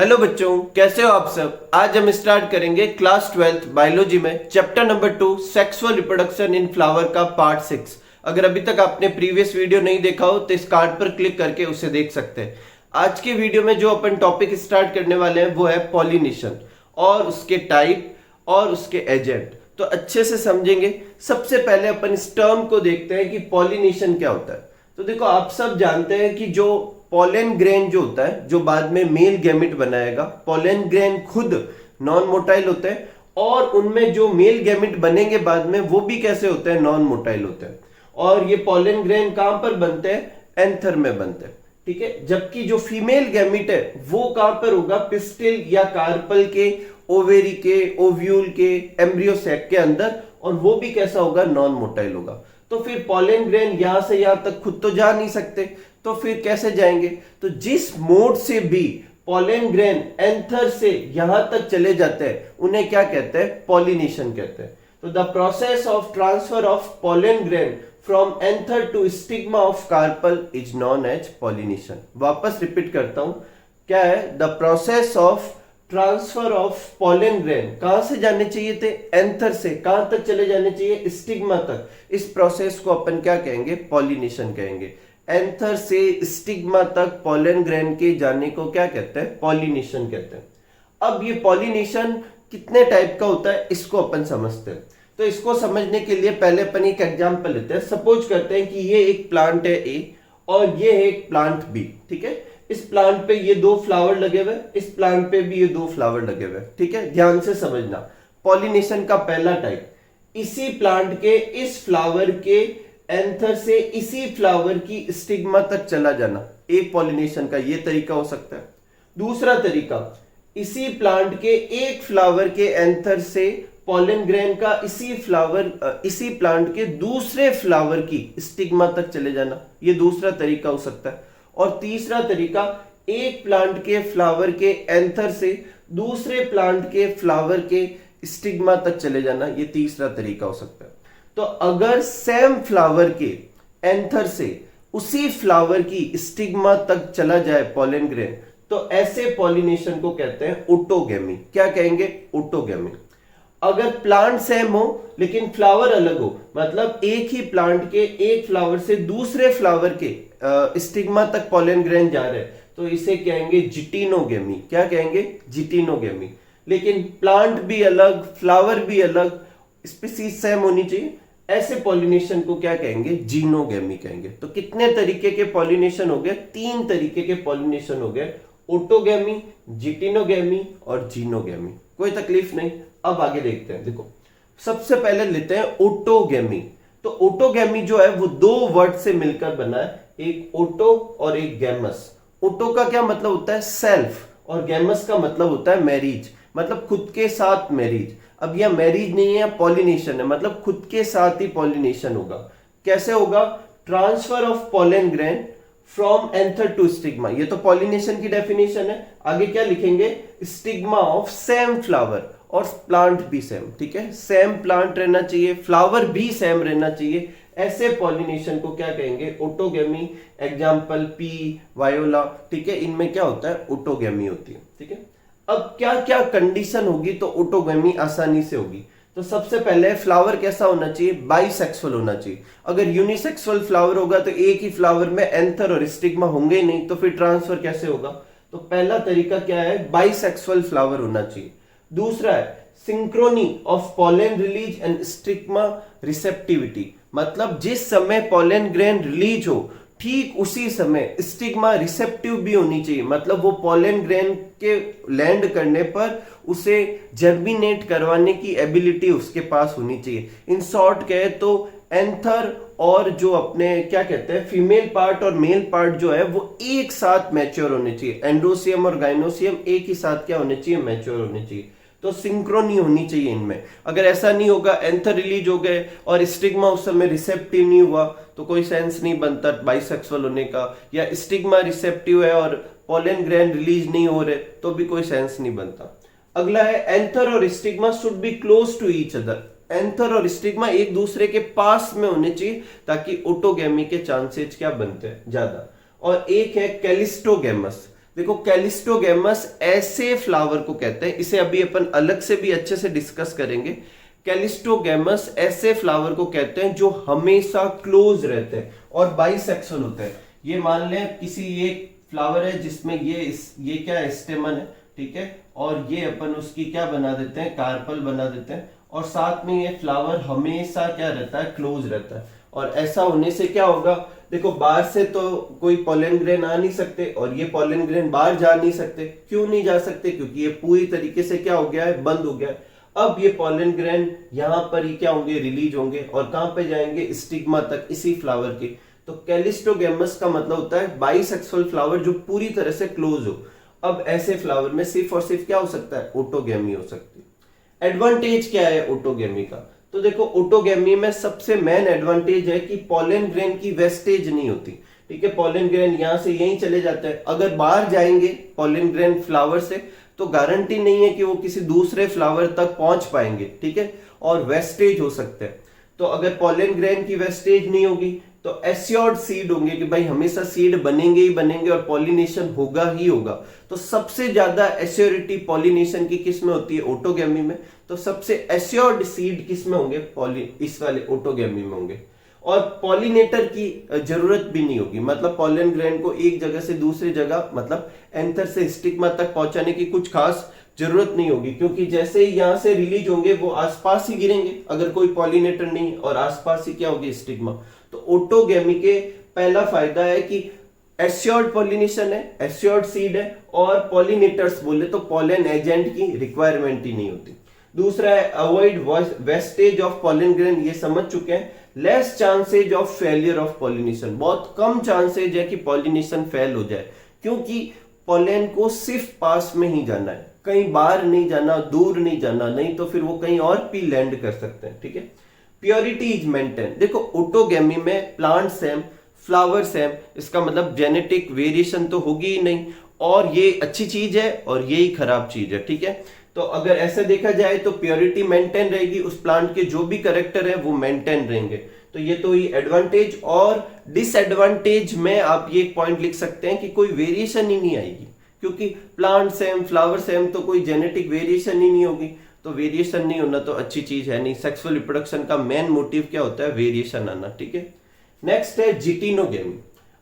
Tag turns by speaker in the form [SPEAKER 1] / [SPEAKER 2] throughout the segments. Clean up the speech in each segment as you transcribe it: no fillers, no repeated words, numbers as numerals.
[SPEAKER 1] Hello बच्चों, कैसे हो आप सब। आज हम स्टार्ट करेंगे क्लास 12th बायोलॉजी में chapter number 2 sexual reproduction in flower का पार्ट 6। अगर अभी तक आपने प्रीवियस वीडियो नहीं देखा हो तो इस कार्ड पर क्लिक करके उसे देख सकते हैं। आज के वीडियो में जो अपन टॉपिक स्टार्ट करने वाले हैं वो है पॉलिनेशन और उसके टाइप और उसके एजेंट। तो अच्छे से समझेंगे। सबसे पहले अपन इस टर्म को देखते हैं कि पॉलिनेशन क्या होता है। तो देखो, आप सब जानते हैं कि जो पोलन ग्रेन जो होता है, जो बाद में मेल गैमेट बनाएगा, पोलन ग्रेन खुद नॉन मोटाइल होते हैं और उनमें जो मेल गैमेट बनेंगे बाद में वो भी कैसे होते हैं, नॉन मोटाइल होते हैं। और ये पोलन ग्रेन कहां पर बनते हैं, एंथर में बनते हैं, ठीक है। जबकि जो फीमेल गैमेट है वो कहां पर होगा, पिस्टिल या कार्पल के, ओवेरी के, ओव्यूल के, एम्ब्रियो सैक के अंदर, और वो भी कैसा होगा, नॉन मोटाइल होगा। तो फिर पोलन ग्रेन यहां से यहां तक खुद तो जा नहीं सकते, तो फिर कैसे जाएंगे। तो जिस मोड से भी पोलन ग्रेन एंथर से यहां तक चले जाते हैं उन्हें क्या कहते हैं, पॉलिनेशन कहते हैं। तो the process of transfer of pollen grain from anther to stigma of carpel is known as pollination. वापस रिपीट करता हूं, क्या है, the process of transfer of pollen grain, कहां से जाने चाहिए थे, एंथर से, कहां तक चले जाने चाहिए, स्टिग्मा तक। इस प्रोसेस को अपन क्या कहेंगे, पॉलिनेशन कहेंगे। एंथर से स्टिग्मा तक पोलन ग्रेन के जाने को क्या कहते हैं, पॉलिनेशन कहते हैं। अब ये पॉलिनेशन कितने टाइप का होता है इसको अपन समझते हैं। तो इसको समझने के लिए पहले अपन एक एग्जांपल लेते हैं। सपोज करते हैं कि ये एक प्लांट है ए और ये है एक प्लांट बी, ठीक है। इस प्लांट पे ये दो फ्लावर लगे हुए, इस प्लांट पे भी ये दो फ्लावर लगे हुए, ठीक है। ध्यान से समझना, पॉलिनेशन का पहला टाइप, इसी प्लांट के इस फ्लावर के एंथर से इसी फ्लावर की स्टिग्मा तक चला जाना, एक पॉलिनेशन का ये तरीका हो सकता है। दूसरा तरीका, इसी प्लांट के एक फ्लावर के एंथर से पोलन ग्रेन का इसी प्लांट के दूसरे फ्लावर की स्टिग्मा तक चले जाना, ये दूसरा तरीका हो सकता है। और तीसरा तरीका, एक प्लांट के फ्लावर के एंथर से दूसरे प्लांट के फ्लावर के स्टिग्मा तक चले जाना, ये तीसरा तरीका हो सकता है। तो अगर सेम फ्लावर के एंथर से उसी फ्लावर की स्टिग्मा तक चला जाए पोलन ग्रेन, तो ऐसे पॉलिनेशन को कहते हैं ओटोगेमी। क्या कहेंगे, ओटोगेमी। अगर प्लांट सेम हो लेकिन फ्लावर अलग हो, मतलब एक ही प्लांट के एक फ्लावर से दूसरे फ्लावर के स्टिग्मा तक पोलन ग्रेन जा रहे हैं, तो इसे कहेंगे जिटिनोगेमी। क्या कहेंगे, जिटिनोगेमी। लेकिन प्लांट भी अलग, फ्लावर भी अलग, स्पीसीज सेम होनी चाहिए, ऐसे पॉलिनेशन को क्या कहेंगे, जीनोगेमी कहेंगे। तो कितने तरीके के पॉलिनेशन हो गए, तीन तरीके के पॉलिनेशन हो गए, ओटोगेमी, जिटिनोगेमी और जीनोगेमी। कोई तकलीफ नहीं। अब आगे देखते हैं। देखो, सबसे पहले लेते हैं ओटोगेमी। तो ओटोगेमी जो है वो दो वर्ड से मिलकर बना है, एक ओटो और एक गैमस। ओटो का क्या मतलब होता है, सेल्फ, और गैमस का मतलब होता है मैरिज, मतलब खुद के साथ मैरिज। अब यह मैरिज नहीं है, पॉलिनेशन है, मतलब खुद के साथ ही पॉलिनेशन होगा। कैसे होगा, transfer of pollen grain from anther to stigma, ये तो पॉलिनेशन की डेफिनेशन है। आगे क्या लिखेंगे, स्टिग्मा ऑफ सेम फ्लावर, और प्लांट भी सेम, ठीक है। सेम प्लांट रहना चाहिए, फ्लावर भी सेम रहना चाहिए, ऐसे पॉलिनेशन को क्या कहेंगे, ओटोगेमी। एग्जाम्पल पी, वायोला, ठीक है, इनमें क्या होता है, ओटोगेमी होती है, ठीक है। अब क्या क्या कंडीशन होगी तो ओटोगेमी आसानी से होगी। तो सबसे पहले फ्लावर कैसा होना चाहिए, बाइसेक्सुअल होना चाहिए। अगर यूनिसेक्सुअल फ्लावर होगा तो एक ही फ्लावर में एंथर और स्टिग्मा होंगे ही नहीं, तो फिर ट्रांसफर कैसे होगा। तो पहला तरीका क्या है, बाइसेक्सुअल फ्लावर होना चाहिए। दूसरा है Synchrony of pollen release and stigma receptivity, मतलब जिस समय पोलन ग्रेन रिलीज हो ठीक उसी समय स्टिग्मा रिसेप्टिव भी होनी चाहिए, मतलब वो पोलन ग्रेन के लैंड करने पर उसे जर्मिनेट करवाने की एबिलिटी उसके पास होनी चाहिए। इन शॉर्ट कहे तो एंथर और जो अपने क्या कहते हैं फीमेल पार्ट और मेल पार्ट जो है वो एक साथ मैच्योर होने चाहिए। एंडोसियम और गाइनोसियम एक ही साथ क्या होने चाहिए, मैच्योर होने चाहिए। तो सिंक्रोनी होनी चाहिए इनमें। अगर ऐसा नहीं होगा, एंथर रिलीज हो गए और स्टिग्मा उस समय रिसेप्टिव नहीं हुआ, तो कोई सेंस नहीं बनता बाइसेक्सुअल होने का। या स्टिग्मा रिसेप्टिव है और पोलन ग्रेन रिलीज नहीं हो रहे, तो भी कोई सेंस नहीं बनता। अगला है एंथर और stigma should be close to each other. Anther और स्टिग्मा एक दूसरे के पास में होने चाहिए ताकि ओटोगेमी के चांसेस क्या बनते हैं, ज्यादा। और एक है कैलिस्टोगेमस, देखो कैलिस्टोगैमस ऐसे फ्लावर को कहते हैं, इसे अभी अपन अलग से भी अच्छे से डिस्कस करेंगे। कैलिस्टोगैमस ऐसे फ्लावर को कहते हैं जो हमेशा क्लोज रहते हैं और बाइसेक्सुअल होते हैं। ये मान लें किसी ये फ्लावर है जिसमें ये क्या स्टेमन है, ठीक है, और ये अपन उसकी क्या बना देते हैं, कार्पल बना देते हैं, और साथ में ये फ्लावर हमेशा क्या रहता है, क्लोज रहता है। और ऐसा होने से क्या होगा, देखो बाहर से तो कोई पॉलन ग्रेन आ नहीं सकते और ये पॉलन ग्रेन बाहर जा नहीं सकते। क्यों नहीं जा सकते, क्योंकि ये पूरी तरीके से क्या हो गया है, बंद हो गया है। अब ये पॉलन ग्रेन यहाँ पर ही क्या होंगे, रिलीज होंगे और कहां पे जाएंगे, स्टिग्मा तक, इसी फ्लावर के। तो कैलिस्टोगैमस का मतलब होता है बाइसेक्सुअल फ्लावर जो पूरी तरह से क्लोज हो। अब ऐसे फ्लावर में सिर्फ और सिर्फ क्या हो सकता है, ऑटोगैमी हो सकती है। एडवांटेज क्या है ऑटोगैमी का, तो देखो ऑटोगैमी में सबसे मेन एडवांटेज है कि पॉलन ग्रेन की वेस्टेज नहीं होती, ठीक है। पॉलन ग्रेन यहां से यहीं चले जाते हैं, अगर बाहर जाएंगे पॉलन ग्रेन फ्लावर से तो गारंटी नहीं है कि वो किसी दूसरे फ्लावर तक पहुंच पाएंगे, ठीक है, और वेस्टेज हो सकते हैं। तो अगर पॉलन ग्रेन की वेस्टेज नहीं होगी तो एस्योर्ड सीड होंगे कि भाई हमेशा सीड बनेंगे ही बनेंगे और पॉलिनेशन होगा ही होगा। तो सबसे ज्यादा एस्योरिटी पॉलिनेशन की किस में होती है, ऑटोगैमी में। तो सबसे एस्योर्ड सीड किस में होंगे, इस वाले ऑटोगैमी में होंगे। और पॉलिनेटर की जरूरत भी नहीं होगी, मतलब पॉलन ग्रेन को एक जगह से दूसरी जगह, मतलब एंथर से स्टिग्मा तक पहुंचाने की कुछ खास जरूरत नहीं होगी, क्योंकि जैसे ही यहां से रिलीज होंगे वो आसपास ही गिरेंगे अगर कोई पॉलिनेटर नहीं, और आसपास ही क्या होगी, स्टिग्मा। तो ऑटोगैमी के पहला फायदा है कि एस्योर्ड पॉलिनेशन है, एस्योर्ड सीड है, और पॉलिनेटर्स बोले तो पॉलन एजेंट की रिक्वायरमेंट ही नहीं होती। दूसरा है avoid wastage of pollen grain, ये समझ चुके हैं। Less chances of failure of pollination, बहुत कम चांसेज है कि पॉलिनेशन फेल हो जाए, क्योंकि पॉलन को सिर्फ पास में ही जाना है, कहीं बाहर नहीं जाना, दूर नहीं जाना, नहीं तो फिर वो कहीं और भी लैंड कर सकते हैं, ठीक है। प्योरिटी इज मेंटेन, देखो ऑटोगैमी में प्लांट सेम, फ्लावर सेम, इसका मतलब जेनेटिक वेरिएशन तो होगी ही नहीं, और ये अच्छी चीज है और यही खराब चीज है, ठीक है। तो अगर ऐसे देखा जाए तो प्योरिटी मेंटेन रहेगी, उस प्लांट के जो भी करेक्टर है वो मेंटेन रहेंगे। तो ये तो ही एडवांटेज। और डिसएडवांटेज में आप ये पॉइंट लिख सकते हैं कि कोई वेरिएशन ही नहीं आएगी, क्योंकि प्लांट सेम, फ्लावर सेम, तो कोई जेनेटिक वेरिएशन ही नहीं होगी। तो वेरिएशन नहीं होना तो अच्छी चीज है नहीं। सेक्सुअल रिप्रोडक्शन का मेन मोटिव क्या होता है, वेरिएशन आना, ठीक है। नेक्स्ट है जिटिनोगैमी।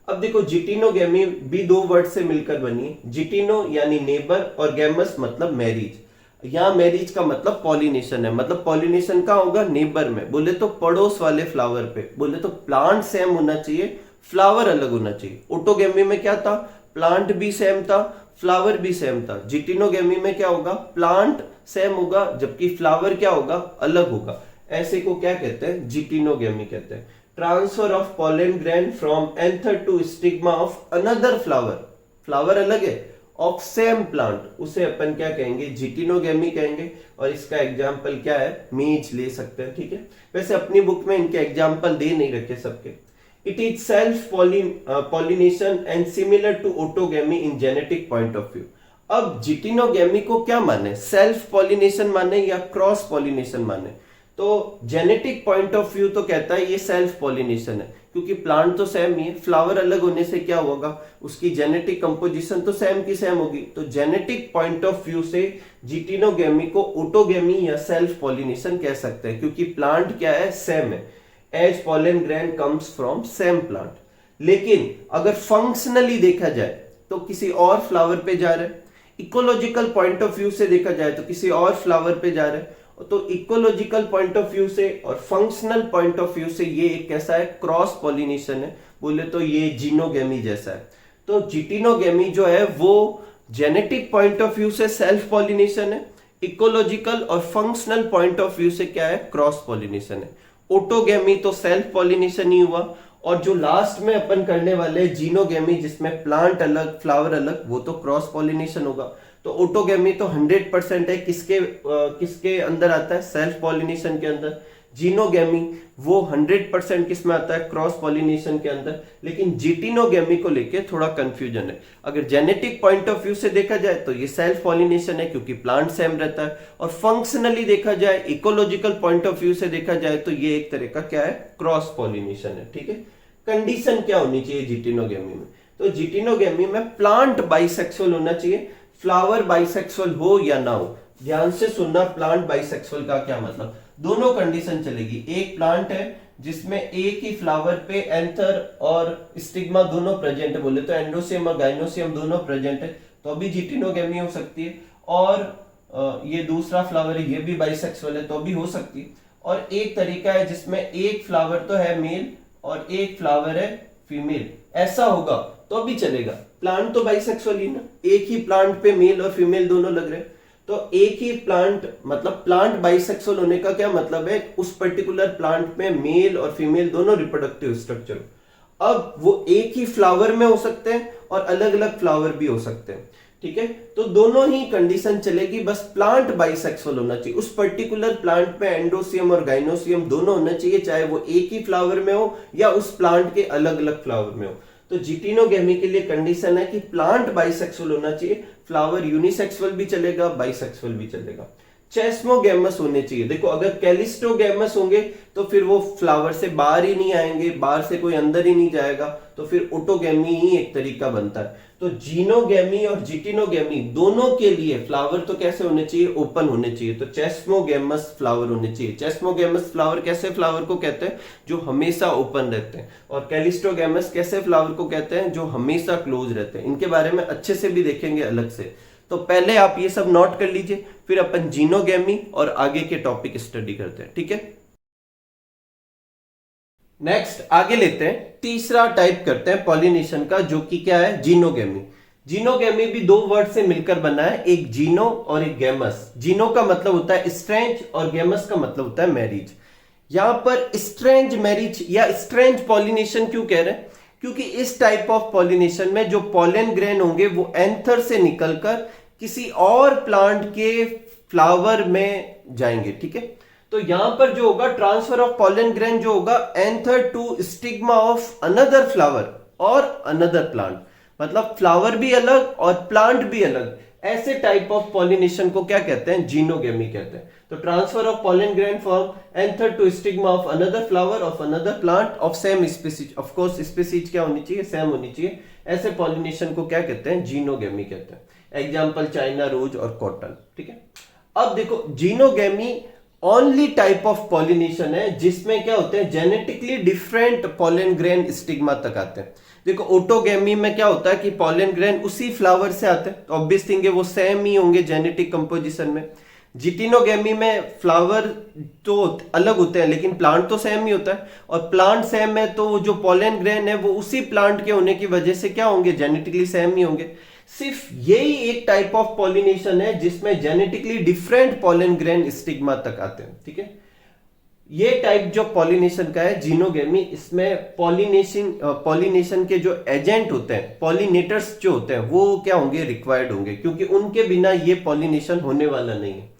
[SPEAKER 1] अब देखो जिटिनोगैमी भी दो वर्ड से मिलकर बनी है, जिटिनो यानी नेबर और गैमस मतलब मैरिज। यहाँ मैरिज का मतलब पॉलिनेशन है, मतलब पॉलिनेशन कहाँ होगा, नेबर में, बोले तो पड़ोस वाले फ्लावर पे। बोले तो प्लांट सेम होना चाहिए, फ्लावर अलग होना चाहिए। ऑटोगैमी में क्या था, प्लांट भी सेम था, फ्लावर भी सेम था। जिटिनोगैमी में क्या होगा, प्लांट सेम होगा जबकि फ्लावर क्या होगा, अलग होगा। ऐसे को क्या कहते हैं, जिटिनोगैमी कहते हैं। Transfer of pollen grain from anther to stigma of another flower, flower अलग है, ऑफ सेम प्लांट, उसे अपन क्या कहेंगे, जिटिनोगैमी कहेंगे। और इसका एग्जाम्पल क्या है, मेज ले सकते हैं, ठीक है। वैसे अपनी बुक में इनके एग्जाम्पल दे नहीं रखे सबके। It is self pollination and similar to autogamy in genetic point of view. अब जिटिनोगैमी को क्या माने, सेल्फ पॉलिनेशन माने या क्रॉस पॉलिनेशन माने। तो जेनेटिक पॉइंट ऑफ व्यू तो कहता है ये सेल्फ पॉलिनेशन है, क्योंकि प्लांट तो सेम ही है, फ्लावर अलग होने से क्या होगा, उसकी जेनेटिक कंपोजिशन तो सेम की सेम होगी। तो जेनेटिक पॉइंट ऑफ व्यू से जिटिनोगैमी को ऑटोगैमी या सेल्फ पॉलिनेशन कह सकते हैं, क्योंकि प्लांट क्या है, सेम है, as pollen grain comes from same plant. लेकिन अगर फंक्शनली देखा जाए तो किसी और फ्लावर पे जा रहे हैं, इकोलॉजिकल पॉइंट ऑफ व्यू से देखा जाए तो किसी और फ्लावर पे जा रहे हैं। तो इकोलॉजिकल पॉइंट ऑफ व्यू से और फंक्शनल पॉइंट ऑफ व्यू से ये एक कैसा है, क्रॉस पॉलिनेशन है, बोले तो ये जिनोगैमी जैसा है। तो जिटिनोगैमी जो है वो जेनेटिक पॉइंट ऑफ व्यू से सेल्फ पॉलिनेशन है, इकोलॉजिकल और फंक्शनल पॉइंट ऑफ व्यू से क्या है, क्रॉस पॉलिनेशन है। ऑटोगैमी तो सेल्फ पॉलिनेशन ही हुआ, और जो लास्ट में अपन करने वाले जिनोगैमी जिसमें प्लांट अलग फ्लावर अलग, वो तो क्रॉस पॉलिनेशन होगा। तो ऑटोगैमी तो 100% है, किसके अंदर आता है, सेल्फ पॉलिनेशन के अंदर। जिनोगैमी वो 100% किस में आता है, क्रॉस पॉलिनेशन के अंदर। लेकिन जिटिनोगैमी को लेके थोड़ा कंफ्यूजन है। अगर जेनेटिक पॉइंट ऑफ व्यू से देखा जाए तो ये सेल्फ पॉलिनेशन है, क्योंकि प्लांट सेम रहता है, और फंक्शनली देखा जाए, इकोलॉजिकल पॉइंट ऑफ व्यू से देखा जाए तो ये एक तरह का क्या है, क्रॉस पॉलिनेशन है, ठीक है। कंडीशन क्या होनी चाहिए जिटिनोगैमी में, तो जिटिनोगेमी में प्लांट बाइसेक्सुअल होना चाहिए, फ्लावर बाइसेक्सुअल हो या ना हो। ध्यान से सुनना, प्लांट बाइसेक्सुअल का क्या मतलब, दोनों कंडीशन चलेगी। एक प्लांट है जिसमें एक ही फ्लावर पे एंथर और स्टिग्मा दोनों प्रेजेंट है, बोले तो एंडोसियम और गाइनोसियम दोनों प्रेजेंट है, तो अभी जिटिनोगेमी हो सकती है। और ये दूसरा फ्लावर है, ये भी बाइसेक्सुअल है, तो भी हो सकती है। और एक तरीका है जिसमें एक फ्लावर तो है मेल और एक फ्लावर है फीमेल, ऐसा होगा तो भी चलेगा। प्लांट तो बाइसेक्सुअल ही ना, एक ही प्लांट पे मेल और फीमेल दोनों लग रहे हैं, तो एक ही प्लांट मतलब प्लांट बाइसेक्सुअल होने का क्या मतलब है, उस पर्टिकुलर प्लांट में मेल और फीमेल दोनों रिप्रोडक्टिव स्ट्रक्चर। अब वो एक ही फ्लावर में हो सकते हैं और अलग अलग फ्लावर भी हो सकते हैं, ठीक है। तो दोनों ही कंडीशन चलेगी, बस प्लांट बाइसेक्सुअल होना चाहिए। उस पर्टिकुलर प्लांट में एंडोसियम और गाइनोसियम दोनों होना चाहिए, चाहे वो एक ही फ्लावर में हो या उस प्लांट के अलग अलग फ्लावर में हो। तो जिटिनोगेमी के लिए कंडीशन है कि प्लांट बाइसेक्सुअल होना चाहिए, फ्लावर यूनिसेक्सुअल भी चलेगा, बाइसेक्सुअल भी चलेगा। चेस्मोगेमस होने चाहिए। देखो अगर कैलिस्टोगेमस होंगे तो फिर वो फ्लावर से बाहर ही नहीं आएंगे, बाहर से कोई अंदर ही नहीं जाएगा, तो फिर ओटोगेमी ही एक तरीका बनता है। तो जीनोगेमी और जिटिनोगेमी दोनों के लिए फ्लावर तो कैसे होने चाहिए, ओपन होने चाहिए। तो चेस्मोगेमस फ्लावर होने चाहिए। चेस्मोगेमस फ्लावर कैसे फ्लावर को कहते हैं, जो हमेशा ओपन रहते हैं। और कैलिस्टोगेमस कैसे फ्लावर को कहते हैं, जो हमेशा क्लोज रहते हैं। इनके बारे में अच्छे से भी देखेंगे अलग से। तो पहले आप ये सब नोट कर लीजिए, फिर अपन जीनोगेमी और आगे के टॉपिक स्टडी करते हैं, ठीक है। नेक्स्ट आगे लेते हैं, तीसरा टाइप करते हैं पॉलिनेशन का, जो कि क्या है, जीनोगेमी। जीनोगेमी भी दो वर्ड से मिलकर बना है, एक जीनो और एक गेमस। जीनो का मतलब होता है स्ट्रेंज और गेमस का मतलब होता है मैरिज। यहां पर स्ट्रेंज मैरिज या स्ट्रेंज पॉलिनेशन क्यों कह रहे हैं, क्योंकि इस टाइप ऑफ पॉलिनेशन में जो पॉलन ग्रेन होंगे वो एंथर से निकलकर किसी और प्लांट के फ्लावर में जाएंगे, ठीक है। तो यहां पर जो होगा ट्रांसफर ऑफ पॉलन ग्रेन जो होगा anther to stigma of another flower और अनदर प्लांट, मतलब फ्लावर भी अलग और प्लांट भी अलग। ऐसे टाइप ऑफ पॉलिनेशन को क्या कहते हैं, जीनोगेमी कहते हैं। तो transfer of pollen grain from anther to stigma of another flower of another plant of same species. Of course species क्या होनी चाहिए, सेम होनी चाहिए। ऐसे पॉलिनेशन को क्या कहते हैं, जीनोगेमी कहते हैं। एग्जांपल चाइना रोज और कॉटन, ठीक है। अब देखो xenogamy only type of pollination है जिसमें क्या होते हैं, genetically different pollen grain stigma तक आते हैं। देखो ओटोगेमी में क्या होता है कि पॉलन ग्रेन उसी फ्लावर से आते हैं, तो ऑब्वियस थिंग है वो सेम ही होंगे जेनेटिक कंपोजिशन में। जिटिनोगेमी में फ्लावर तो अलग होते हैं लेकिन प्लांट तो सेम ही होता है, और प्लांट सेम है तो जो पॉलन ग्रेन है वो उसी प्लांट के होने की वजह से क्या होंगे, जेनेटिकली सेम ही होंगे। सिर्फ यही एक टाइप ऑफ पॉलिनेशन है जिसमें genetically different pollen grain stigma तक आते हैं, ठीक है। ये टाइप जो पॉलिनेशन का है जीनोगेमी, इसमें पॉलिनेशन के जो एजेंट होते हैं, पॉलिनेटर्स जो होते हैं वो क्या होंगे, रिक्वायर्ड होंगे, क्योंकि उनके बिना ये पॉलिनेशन होने वाला नहीं है।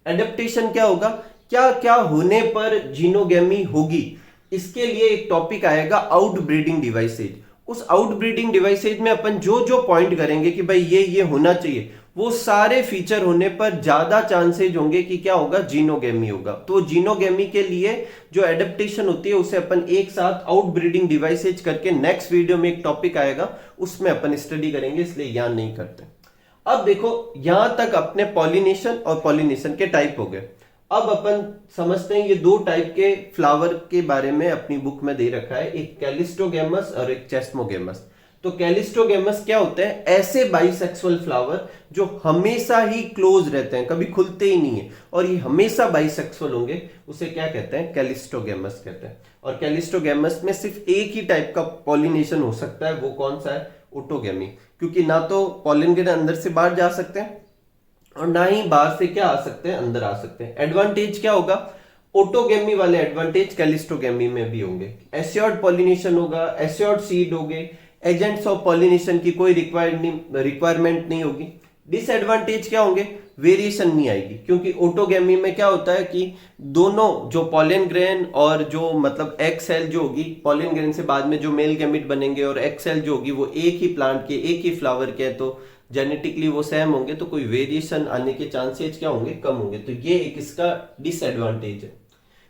[SPEAKER 1] एडेप्टेशन क्या होगा, क्या क्या होने पर जीनोगेमी होगी, इसके लिए एक टॉपिक आएगा आउटब्रीडिंग डिवाइसेज। उस आउटब्रीडिंग डिवाइसेज में अपन जो जो पॉइंट करेंगे कि भाई ये होना चाहिए, वो सारे फीचर होने पर ज्यादा चांसेज होंगे कि क्या होगा, जीनोगेमी होगा। तो जीनोगेमी के लिए जो एडेप्टेशन होती है उसे अपन एक साथ आउटब्रीडिंग डिवाइसेज करके नेक्स्ट वीडियो में एक टॉपिक आएगा उसमें अपन स्टडी करेंगे, इसलिए यहां नहीं करते। अब देखो यहां तक अपने पॉलिनेशन और पॉलिनेशन के टाइप हो गए। अब अपन समझते हैं ये दो टाइप के फ्लावर के बारे में अपनी बुक में दे रखा है, एक कैलिस्टोगेमस और एक चेस्मोगेमस। तो कैलिस्टोगेमस क्या होते हैं, ऐसे बाइसेक्सुअल फ्लावर जो हमेशा ही क्लोज रहते हैं, कभी खुलते ही नहीं है, और ये हमेशा बाइसेक्सुअल होंगे, उसे क्या कहते हैं, कैलिस्टोगेमस कहते हैं। और कैलिस्टोगेमस में सिर्फ एक ही टाइप का पॉलिनेशन हो सकता है, वो कौन सा है, ओटोगेमी, क्योंकि ना तो पॉलन ग्रेन अंदर से बाहर जा सकते हैं और ना ही बाहर से क्या आ सकते हैं, अंदर आ सकते हैं। एडवांटेज क्या होगा, ओटोगेमी वाले एडवांटेज कैलिस्टोगेमी में भी होंगे। एस्योर्ड पॉलिनेशन होगा, एस्योर्ड सीड होंगे, एजेंट्स ऑफ पॉलिनेशन की कोई रिक्वायरमेंट नहीं होगी। डिसएडवांटेज क्या होंगे, वेरिएशन नहीं आएगी, क्योंकि ओटोगेमी में क्या होता है कि दोनों जो पॉलन ग्रेन और जो मतलब एग सेल जो होगी, पॉलन ग्रेन से बाद में जो मेल गैमेट बनेंगे और एग सेल जो होगी वो एक ही प्लांट के, एक ही फ्लावर के, तो जेनेटिकली वो सेम होंगे, तो कोई वेरिएशन आने के चांसेस क्या होंगे, कम होंगे। तो ये एक इसका डिसएडवांटेज है।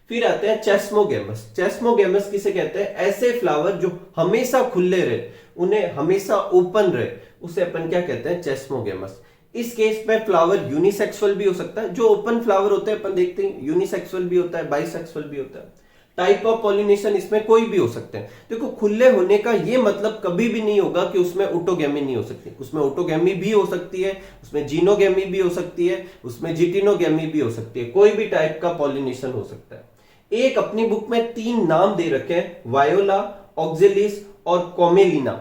[SPEAKER 1] फिर आते हैं चेस्मोगेमस। चेस्मोगेमस किसे कहते हैं, ऐसे फ्लावर जो हमेशा खुले रहे, उन्हें हमेशा ओपन रहे, उसे अपन क्या कहते हैं, चेस्मोगेमस। इस केस में फ्लावर यूनिसेक्सुअल भी हो सकता है, जो ओपन फ्लावर होते हैं अपन देखते हैं यूनिसेक्सुअल भी होता है, बाइसेक्सुअल भी होता है। टाइप ऑफ पॉलिनेशन इसमें कोई भी हो सकते हैं। देखो खुले होने का ये मतलब कभी भी नहीं होगा कि उसमें ऑटोगेमी नहीं हो सकती, उसमें ऑटोगेमी भी हो सकती है, उसमें जीनोगेमी भी हो सकती है, उसमें जिटिनोगेमी भी हो सकती है, कोई भी टाइप का पॉलिनेशन हो सकता है। एक अपनी बुक में 3 नाम दे रखे हैं, वायोला, ऑक्जेलिस और कोमेलिना।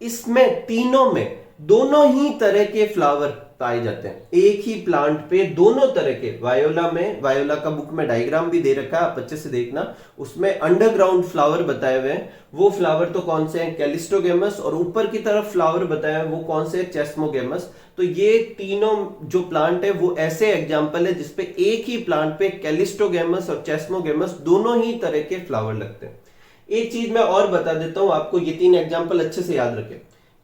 [SPEAKER 1] इसमें तीनों में दोनों ही तरह के फ्लावर पाए जाते हैं, एक ही प्लांट पे दोनों तरह के। वायोला में, वायोला का बुक में डायग्राम भी दे रखा है, आप अच्छे से देखना, उसमें अंडरग्राउंड फ्लावर बताए हुए हैं। वो फ्लावर तो कौन से हैं, कैलिस्टोगेमस, और ऊपर की तरफ फ्लावर बताया है वो कौन से, चेस्मोगेमस। तो ये तीनों जो प्लांट है वो ऐसे एग्जाम्पल है जिसपे एक ही प्लांट पे कैलिस्टोगेमस और चेस्मोगेमस दोनों ही तरह के फ्लावर लगते हैं। एक चीज मैं और बता देता हूं आपको, ये 3 एग्जाम्पल अच्छे से याद रखें।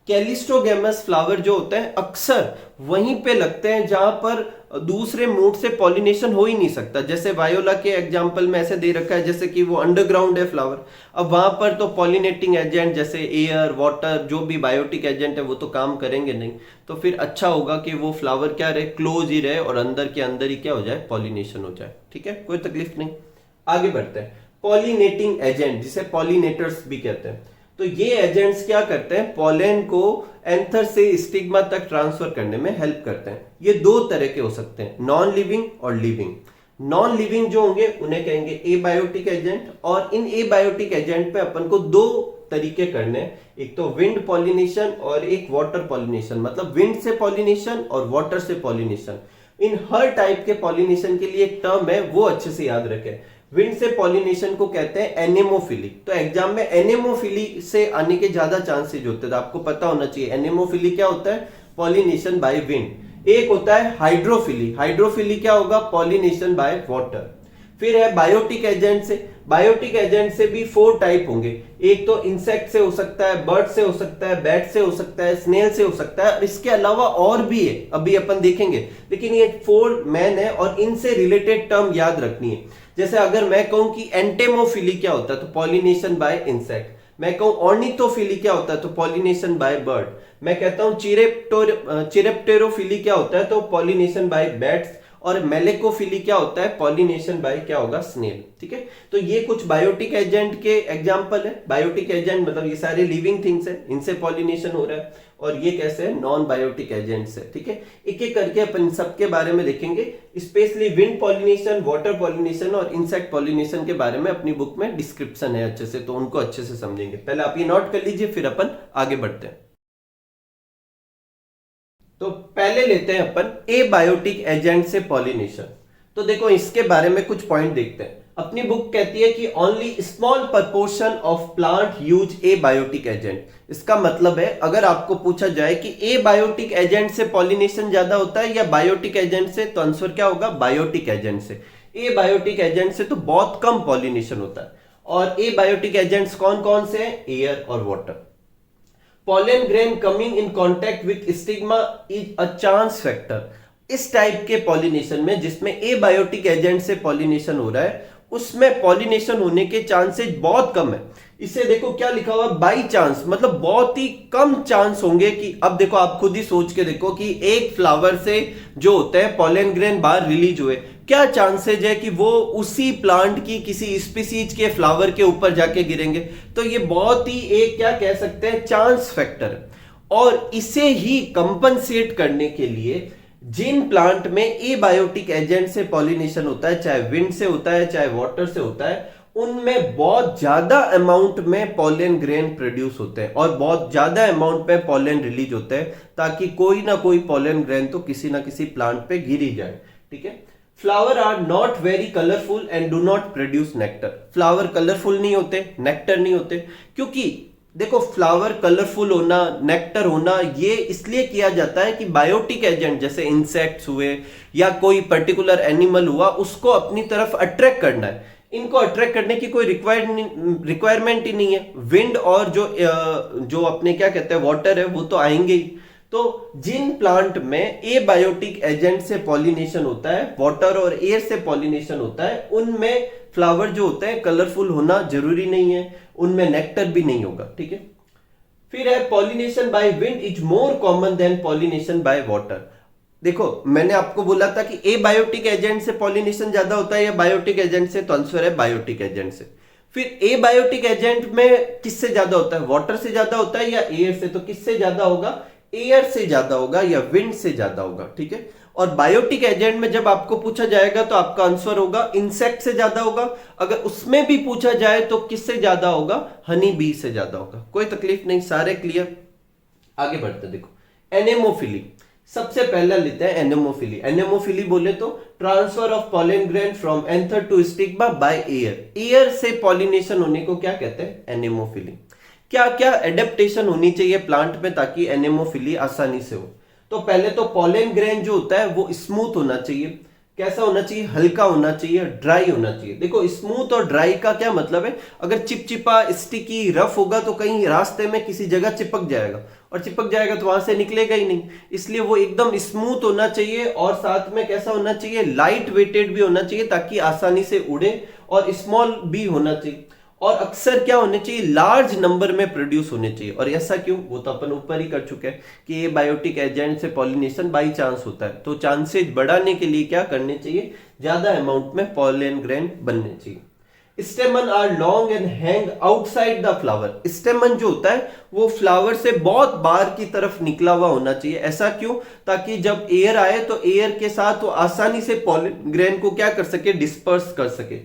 [SPEAKER 1] कैलिस्टोगेमस फ्लावर जो होते हैं अक्सर वहीं पे लगते हैं जहां पर दूसरे मूड से पॉलिनेशन हो ही नहीं सकता। जैसे वायोला के एग्जांपल में ऐसे दे रखा है जैसे कि वो अंडरग्राउंड है फ्लावर, अब वहां पर तो पॉलिनेटिंग एजेंट जैसे एयर, वाटर, जो भी बायोटिक एजेंट है वो तो काम करेंगे नहीं। तो फिर अच्छा होगा कि वो फ्लावर क्या रहे, क्लोज ही रहे और अंदर के अंदर ही क्या हो जाए, पॉलिनेशन हो जाए। ठीक है, कोई तकलीफ नहीं। आगे बढ़ते हैं। पॉलिनेटिंग एजेंट जिसे पॉलिनेटर्स भी कहते हैं, तो ये एजेंट्स क्या करते हैं, पोलन को एंथर से स्टिग्मा तक ट्रांसफर करने में हेल्प करते हैं। ये 2 तरह के हो सकते हैं, नॉन लिविंग और लिविंग। नॉन लिविंग जो होंगे उन्हें कहेंगे एबायोटिक एजेंट, और इन एबायोटिक एजेंट पे अपन को 2 तरीके करने हैं, एक तो विंड पॉलिनेशन और एक वाटर पॉलिनेशन, मतलब विंड से पॉलिनेशन और वाटर से पॉलिनेशन। इन हर टाइप के पॉलिनेशन के लिए एक टर्म है, वो अच्छे से याद रखें। विंड से पॉलिनेशन को कहते हैं एनेमोफिली। तो एग्जाम में एनेमोफिली से आने के ज्यादा चांसेज होते हैं, तो आपको पता होना चाहिए एनेमोफिली क्या होता है, पॉलिनेशन बाय विंड। एक होता है हाइड्रोफिली, हाइड्रोफिली क्या होगा, पॉलिनेशन बाय वाटर। फिर है बायोटिक एजेंट से, बायोटिक एजेंट से भी 4 टाइप होंगे, एक तो इंसेक्ट से हो सकता है, बर्ड से हो सकता है, बैट से हो सकता है, स्नेल से हो सकता है, और इसके अलावा और भी है, अभी अपन देखेंगे, लेकिन ये 4 मेन है और इनसे रिलेटेड टर्म याद रखनी है। जैसे अगर मैं कहूं कि एंटेमोफिली क्या होता है, तो पॉलिनेशन बाय इंसेक्ट। मैं कहूं ऑर्निथोफिली क्या होता है, तो पॉलिनेशन बाय बर्ड। मैं कहता हूं चिरेप्टेरोफिली क्या होता है, तो पॉलिनेशन बाय बैट्स। और मेलेकोफिली क्या होता है, पॉलिनेशन बाय क्या होगा, स्नेल। ठीक है, तो ये कुछ बायोटिक एजेंट के एग्जांपल है। बायोटिक एजेंट मतलब ये सारे लिविंग थिंग्स है, इनसे पॉलिनेशन हो रहा है, और ये कैसे है, नॉन बायोटिक एजेंट्स है। ठीक है, एक एक करके अपन सबके बारे में देखेंगे, specially wind pollination, water pollination और इंसेक्ट पॉलिनेशन के बारे में अपनी बुक में डिस्क्रिप्शन है अच्छे से, तो उनको अच्छे से समझेंगे। पहले आप ये नोट कर लीजिए, फिर अपन आगे बढ़ते हैं। तो पहले लेते हैं अपन एबायोटिक एजेंट से पॉलिनेशन। तो देखो इसके बारे में कुछ पॉइंट देखते हैं। अपनी बुक कहती है कि only small proportion of plant use abiotic agent. इसका मतलब है अगर आपको पूछा जाए कि एबायोटिक एजेंट से पॉलिनेशन ज्यादा होता है या बायोटिक एजेंट से, तो आंसर क्या होगा, बायोटिक एजेंट से। एबायोटिक एजेंट से तो बहुत कम पॉलिनेशन होता है। और एबायोटिक एजेंट्स कौन कौन से हैं, एयर और water. pollen grain coming in contact with stigma is a chance factor। इस टाइप के पॉलिनेशन में जिसमें एबायोटिक एजेंट से पॉलिनेशन हो रहा है, उसमें पॉलिनेशन होने के चांसेस बहुत कम है। इसे देखो क्या लिखा हुआ, बाई चांस, मतलब बहुत ही कम चांस होंगे कि, अब देखो आप खुद ही सोच के देखो कि एक फ्लावर से जो होता है पॉलन ग्रेन बाहर रिलीज हुए, क्या चांसेज है कि वो उसी प्लांट की किसी स्पीसीज के फ्लावर के ऊपर जाके गिरेंगे। तो ये बहुत ही एक क्या कह सकते हैं, चांस फैक्टर। और इसे ही कंपनसेट करने के लिए जिन प्लांट में एबायोटिक एजेंट से पॉलिनेशन होता है, चाहे विंड से होता है चाहे वाटर से होता है, उनमें बहुत ज्यादा अमाउंट में पॉलन ग्रेन प्रोड्यूस होते हैं और बहुत ज्यादा अमाउंट में पॉलन रिलीज होते हैं, ताकि कोई ना कोई पॉलन ग्रेन तो किसी ना किसी प्लांट पे गिर ही जाए। ठीक है, flower are not very colourful and do not produce nectar. Flower colourful नहीं होते, नेक्टर नहीं होते, क्योंकि देखो फ्लावर कलरफुल होना, नेक्टर होना, ये इसलिए किया जाता है कि बायोटिक एजेंट जैसे इंसेक्ट्स हुए या कोई पर्टिकुलर एनिमल हुआ, उसको अपनी तरफ अट्रैक्ट करना है। इनको अट्रैक्ट करने की कोई रिक्वायरमेंट ही नहीं है। विंड और जो अपने क्या कहते हैं वाटर है, वो तो आएंगे ही। तो जिन प्लांट में एबायोटिक एजेंट से पॉलिनेशन होता है, वाटर और एयर से पॉलिनेशन होता है, उनमें फ्लावर जो होते हैं कलरफुल होना जरूरी नहीं है, उनमें नेक्टर भी नहीं होगा। ठीक है, फिर है pollination by wind is more common than pollination by water. देखो मैंने आपको बोला था कि ए बायोटिक एजेंट से पॉलिनेशन ज्यादा होता है या बायोटिक एजेंट से, तो आंसर है बायोटिक एजेंट से। फिर ए बायोटिक एजेंट में किससे ज्यादा होता है, वाटर से ज्यादा होता है या एयर से, तो किससे ज्यादा होगा, एयर से ज्यादा होगा या विंड से ज्यादा होगा, ठीक है। और बायोटिक एजेंट में जब आपको पूछा जाएगा तो आपका आंसर होगा इंसेक्ट से ज्यादा होगा। अगर उसमें भी पूछा जाए तो किससे ज्यादा होगा, हनी बी से ज्यादा होगा। कोई तकलीफ नहीं, सारे क्लियर। आगे बढ़ते देखो, एनेमोफिली। सबसे पहला लेते हैं एनेमोफिली। एनेमोफिली बोले तो transfer of pollen grain from anther to stigma by air. Air से पॉलिनेशन होने को क्या कहते हैं, एनेमोफिली। क्या क्या एडेप्टेशन होनी चाहिए प्लांट में ताकि एनेमोफिली आसानी से हो। तो पहले तो पॉलन ग्रेन जो होता है वो स्मूथ होना चाहिए। कैसा होना चाहिए, हल्का होना चाहिए, ड्राई होना चाहिए। देखो स्मूथ और ड्राई का क्या मतलब है, अगर चिपचिपा स्टिकी रफ होगा तो कहीं रास्ते में किसी जगह चिपक जाएगा, और चिपक जाएगा तो वहां से निकलेगा ही नहीं। इसलिए वो एकदम स्मूथ होना चाहिए, और साथ में कैसा होना चाहिए, लाइट वेटेड भी होना चाहिए ताकि आसानी से उड़े, और स्मॉल भी होना चाहिए। और अक्सर क्या होने चाहिए, लार्ज नंबर में प्रोड्यूस होने चाहिए। और ऐसा क्यों, वो तो अपन ऊपर ही कर चुके हैं कि ये बायोटिक एजेंट से पॉलिनेशन बाई चांस होता है। तो चांसेस बढ़ाने के लिए क्या करने चाहिए, ज्यादा अमाउंट में पॉलन ग्रेन बनने चाहिए। Stamen are long and hang outside the flower. Stamen जो होता है वो फ्लावर से बहुत बाहर की तरफ निकला हुआ होना चाहिए। ऐसा क्यों, ताकि जब एयर आए तो एयर के साथ वो आसानी से पॉलन ग्रेन को क्या कर सके, डिस्पर्स कर सके,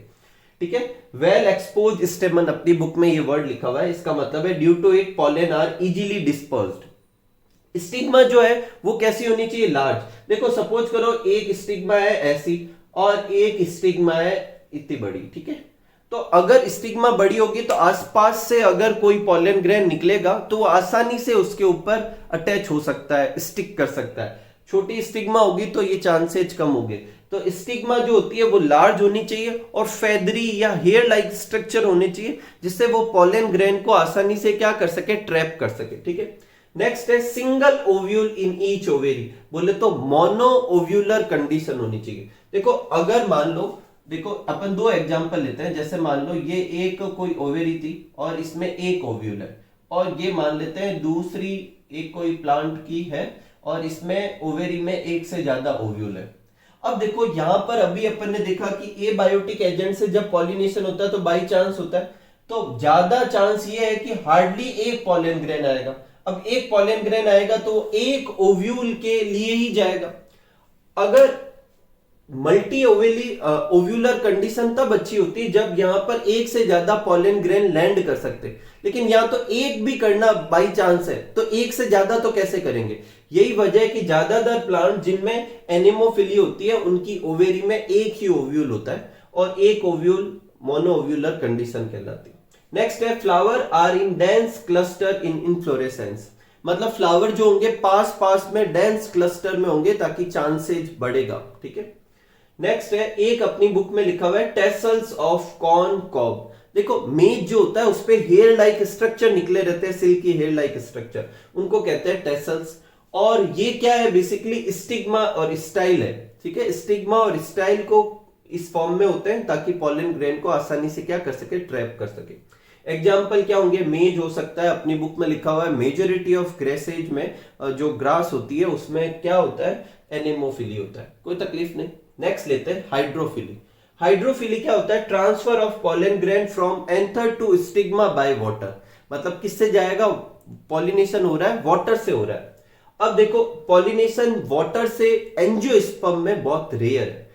[SPEAKER 1] ठीक है। वेल एक्सपोज स्टेमन, अपनी बुक में ये वर्ड लिखा हुआ है, इसका मतलब है due to it pollen are easily dispersed. Stigma जो है वो कैसी होनी चाहिए, लार्ज। देखो सपोज करो एक स्टिग्मा है ऐसी और एक स्टिग्मा है इतनी बड़ी, ठीक है। तो अगर स्टिग्मा बड़ी होगी तो आसपास से अगर कोई पॉलन ग्रेन निकलेगा तो वो आसानी से उसके ऊपर अटैच हो सकता है, स्टिक कर सकता है। छोटी स्टिग्मा होगी तो ये चांसेज कम होंगे। तो स्टिग्मा जो होती है वो लार्ज होनी चाहिए और फेदरी या हेयर लाइक स्ट्रक्चर होने चाहिए, जिससे वो पॉलन ग्रेन को आसानी से क्या कर सके, ट्रैप कर सके, ठीक है। नेक्स्ट है single ovule in each ovary. बोले तो मोनो ओव्यूलर कंडीशन होनी चाहिए। देखो अगर मान लो, देखो अपन दो एग्जांपल लेते हैं। जैसे मान लो ये एक कोई ओवेरी थी और इसमें एक ओव्यूल है, और ये मान लेते हैं दूसरी एक कोई प्लांट की है और इसमें ओवेरी में एक से ज्यादा ओव्यूल है। अब देखो यहां पर अभी अपन ने देखा कि ए बायोटिक एजेंट से जब पॉलिनेशन होता है तो बाई चांस होता है, तो ज्यादा चांस ये है कि हार्डली एक पॉलन ग्रेन आएगा। अब एक पॉलन ग्रेन आएगा तो एक ओव्यूल के लिए ही जाएगा। अगर मल्टी ओव्यूलर कंडीशन तब अच्छी होती है जब यहां पर एक से ज्यादा पॉलन ग्रेन लैंड कर सकते, लेकिन यहां तो एक भी करना बाई चांस है, तो एक से ज्यादा तो कैसे करेंगे। यही वजह है कि ज्यादातर प्लांट जिनमें एनेमोफिली होती है उनकी ओवेरी में एक ही ओव्यूल होता है, और एक ओव्यूल मोनो ओव्यूलर कंडीशन कहलाती है। नेक्स्ट है flower are in dense cluster in inflorescence. मतलब फ्लावर जो होंगे पास पास में डेंस क्लस्टर में होंगे ताकि चांसेज बढ़ेगा, ठीक है। नेक्स्ट है एक अपनी बुक में लिखा हुआ है टेसल्स ऑफ कॉर्न कॉब। देखो मेज जो होता है उस पे हेयर लाइक स्ट्रक्चर निकले रहते हैं, सिल्की हेयर लाइक स्ट्रक्चर, उनको कहते हैं टेसल्स। और ये क्या है, बेसिकली स्टिग्मा और स्टाइल है, ठीक है। स्टिग्मा और स्टाइल को इस फॉर्म में होते हैं ताकि पॉलन ग्रेन को आसानी से क्या कर सके, ट्रैप कर सके। एग्जाम्पल क्या होंगे, मेज हो सकता है, अपनी बुक में लिखा हुआ है मेजोरिटी ऑफ ग्रेसेज में जो ग्रास होती है उसमें क्या होता है, एनेमोफिली होता है। कोई तकलीफ नहीं। नेक्स्ट लेते हैं हाइड्रोफिली। हाइड्रोफिली क्या होता है, transfer of pollen grain from anther to stigma by water. मतलब किससे जाएगा, पॉलिनेशन हो रहा है वाटर से हो रहा है। अब देखो पॉलिनेशन वाटर से एंजियोस्पर्म में बहुत रेयर है।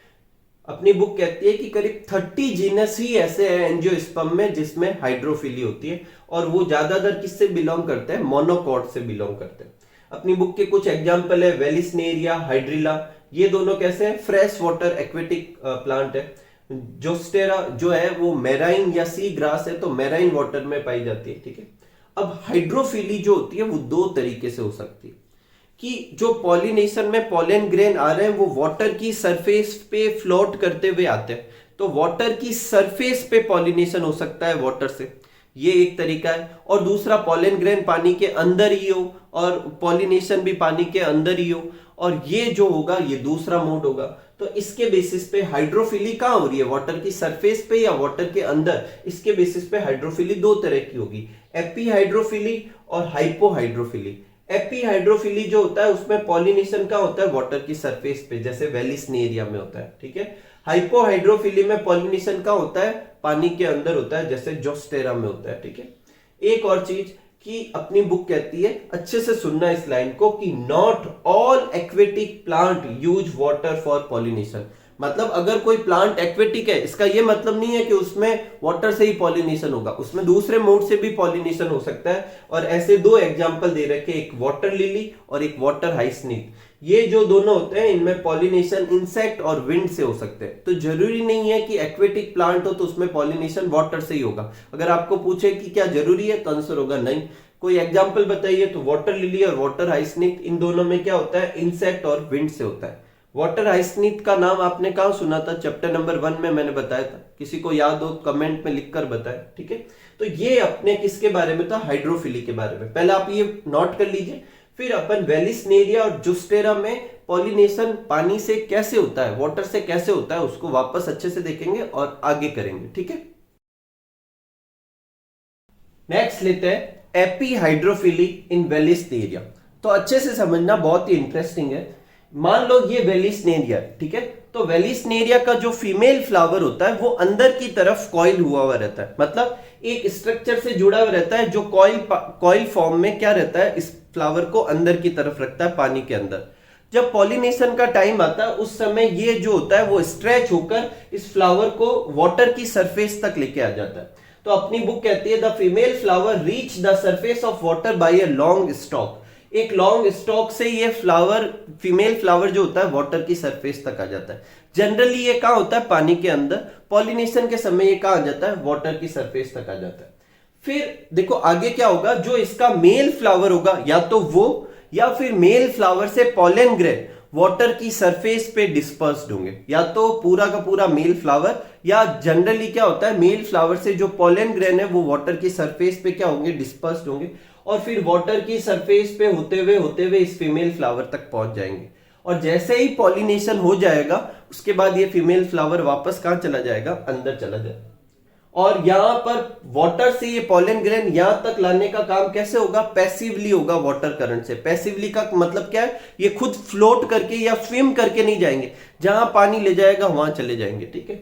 [SPEAKER 1] अपनी बुक कहती है कि करीब 30 जीनस ही ऐसे हैं एंजियोस्पर्म में जिसमें हाइड्रोफिली होती है, और वो ज्यादातर किससे बिलोंग करते हैं, मोनोकॉट से बिलोंग करते हैं। अपनी बुक के कुछ एग्जांपल है वेलिस्नेरिया, हाइड्रिला। ये दोनों कैसे हैं, फ्रेश वाटर एक्वेटिक प्लांट है। जोस्टेरा जो है वो मैराइन या सी ग्रास है, तो मैराइन वाटर में पाई जाती है, ठीक है। अब हाइड्रोफिली जो होती है वो दो तरीके से हो सकती है, कि जो पॉलिनेशन में पॉलन ग्रेन आ रहे हैं वो वाटर की सरफेस पे फ्लोट करते हुए आते हैं, तो वाटर की सरफेस पे पॉलिनेशन हो सकता है वाटर से, ये एक तरीका है। और दूसरा पॉलन ग्रेन पानी के अंदर ही हो और पॉलिनेशन भी पानी के अंदर ही हो, और ये जो होगा ये दूसरा मोड होगा। तो इसके बेसिस पे हाइड्रोफिली कहाँ हो रही है, वाटर की सरफेस पे या वाटर के अंदर, इसके बेसिस पे हाइड्रोफिली दो तरह की होगी, एपी हाइड्रोफिली और हाइपोहाइड्रोफिली। एपी हाइड्रोफिली जो होता है उसमें पॉलिनेशन का होता है वाटर की सरफेस पे, जैसे वेलिस्नेरिया में होता है, ठीक है। हाइपोहाइड्रोफिली में पॉलिनेशन का होता है पानी के अंदर होता है, जैसे जोस्टेरा में होता है, ठीक है। एक और चीज कि अपनी बुक कहती है, अच्छे से सुनना इस लाइन को, कि not all aquatic plant use water for pollination. मतलब अगर कोई प्लांट एक्वेटिक है, इसका ये मतलब नहीं है कि उसमें वाटर से ही पॉलिनेशन होगा, उसमें दूसरे मोड से भी पॉलिनेशन हो सकता है। और ऐसे दो एग्जांपल दे रखे, एक वाटर लिली और एक वाटर हाइसिंथ। ये जो दोनों होते हैं इनमें पॉलिनेशन इंसेक्ट और विंड से हो सकते हैं। तो जरूरी नहीं है कि एक्वेटिक प्लांट हो तो उसमें पॉलिनेशन वाटर से ही होगा। अगर आपको पूछे कि क्या जरूरी है, तो आंसर होगा नहीं। कोई एग्जांपल बताइए, तो वाटर लिली और वाटर हाइसिंथ, इन दोनों में क्या होता है, इंसेक्ट और विंड से होता है। वाटर हाइसिंथ का नाम आपने कहां सुना था, चैप्टर नंबर 1 में मैंने बताया था, किसी को याद हो कमेंट में लिखकर बताएं, ठीक है। तो ये अपने किसके बारे में था, हाइड्रोफिली के बारे में। पहले आप ये नोट कर लीजिए, फिर अपन वेलिस्नेरिया और जुस्टेरा में पॉलिनेशन पानी से कैसे होता है, वाटर से कैसे होता है, उसको वापस अच्छे से देखेंगे और आगे करेंगे, ठीक है। नेक्स्ट लेते हैं एपी हाइड्रोफिली इन वेलिस्नेरिया। तो अच्छे से समझना, बहुत ही इंटरेस्टिंग है। मान लो ये वेलिस्नेरिया, ठीक है। तो वेलिस्नेरिया का जो फीमेल फ्लावर होता है वो अंदर की तरफ कॉइल हुआ रहता है, मतलब एक स्ट्रक्चर से जुड़ा हुआ रहता है जो कॉइल फॉर्म में क्या रहता है, इस फ्लावर को अंदर की तरफ रखता है पानी के अंदर। जब पॉलिनेशन का टाइम आता है उस समय ये जो होता है वो स्ट्रेच होकर इस फ्लावर को वाटर की सरफेस तक लेके आ जाता है। तो अपनी बुक कहती है the female flower reach the surface of water bye a long stock. एक लॉन्ग स्टॉक से ये फ्लावर, फीमेल फ्लावर जो होता है वाटर की सरफेस तक आ जाता है। जनरली ये कहां होता है, पानी के अंदर। पॉलिनेशन के समय ये कहां आ जाता है, वाटर की सरफेस तक आ जाता है। फिर देखो आगे क्या होगा, जो इसका मेल फ्लावर होगा या तो वो या फिर मेल फ्लावर से पॉलन ग्रेन वाटर की सरफेस पे डिस्पर्स्ड होंगे, या तो पूरा का पूरा मेल फ्लावर, या जनरली क्या होता है मेल फ्लावर से जो पॉलन ग्रेन है वो वाटर की सरफेस पे क्या होंगे, डिस्पर्स्ड होंगे, और फिर वाटर की सरफेस पे होते हुए इस फीमेल फ्लावर तक पहुंच जाएंगे। और जैसे ही पॉलिनेशन हो जाएगा उसके बाद ये फीमेल फ्लावर वापस कहां चला जाएगा, अंदर चला जाएगा। और यहां पर वाटर से ये पॉलन ग्रेन यहां तक लाने का काम कैसे होगा, पैसिवली होगा, वाटर करंट से। पैसिवली का मतलब क्या है, ये खुद फ्लोट करके या स्विम करके नहीं जाएंगे, जहां पानी ले जाएगा वहां चले जाएंगे, ठीक है।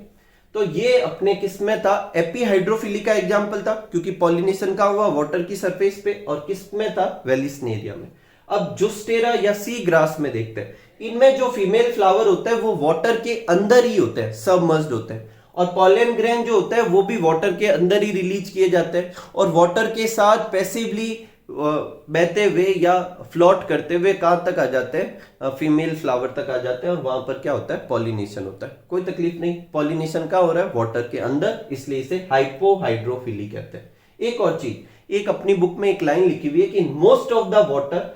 [SPEAKER 1] तो ये अपने किस में था, एपी हाइड्रोफिली का एग्जांपल था, क्योंकि पॉलिनेशन का हुआ वाटर की सरफेस पे, और किस में था, वेलिस्नेरिया में। अब जुस्टेरा या सी ग्रास में देखते हैं, इनमें जो फीमेल फ्लावर होता है वो वाटर के अंदर ही होते हैं, सबमर्ज्ड होते हैं, और पॉलन ग्रेन जो होता है वो भी वाटर के अंदर ही रिलीज किए जाते हैं, और वाटर के साथ पैसिवली बहते हुए या फ्लोट करते हुए कहां तक आ जाते हैं, फीमेल फ्लावर तक आ जाते हैं, और वहां पर क्या होता है, पॉलिनेशन होता है। कोई तकलीफ नहीं, पॉलिनेशन का हो रहा है वाटर के अंदर, इसलिए इसे हाइपोहाइड्रोफिली कहते हैं। एक और चीज, एक अपनी बुक में एक लाइन लिखी हुई है कि most of the water